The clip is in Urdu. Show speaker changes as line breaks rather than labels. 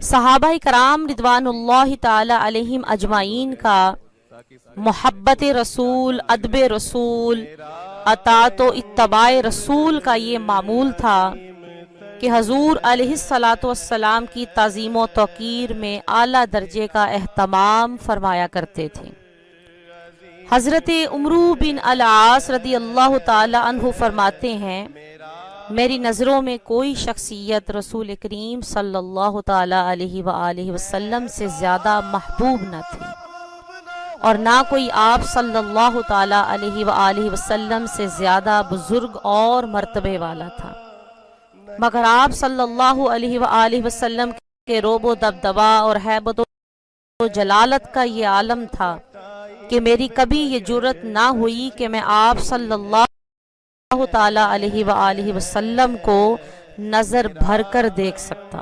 صحابہ کرام رضوانُاللہ تعالی علیہم اجمعین کا محبت رسول، ادب رسول، اطاعت و اتباع رسول کا یہ معمول تھا کہ حضور علیہ الصلاۃ والسلام کی تعظیم و توقیر میں اعلیٰ درجے کا اہتمام فرمایا کرتے تھے۔ حضرت عمرو بن العاص رضی اللہ تعالی عنہ فرماتے ہیں، میری نظروں میں کوئی شخصیت رسول کریم صلی اللہ تعالی علیہ وآلہ وسلم سے زیادہ محبوب نہ تھی، اور نہ کوئی آپ صلی اللہ تعالی علیہ وآلہ وسلم سے زیادہ بزرگ اور مرتبے والا تھا، مگر آپ صلی اللہ علیہ وآلہ وسلم کے رعب و دبدبا اور ہیبت و جلالت کا یہ عالم تھا کہ میری کبھی یہ جرت نہ ہوئی کہ میں آپ صلی اللہ تعالی علیہ وآلہ وسلم کو نظر بھر کر دیکھ سکتا۔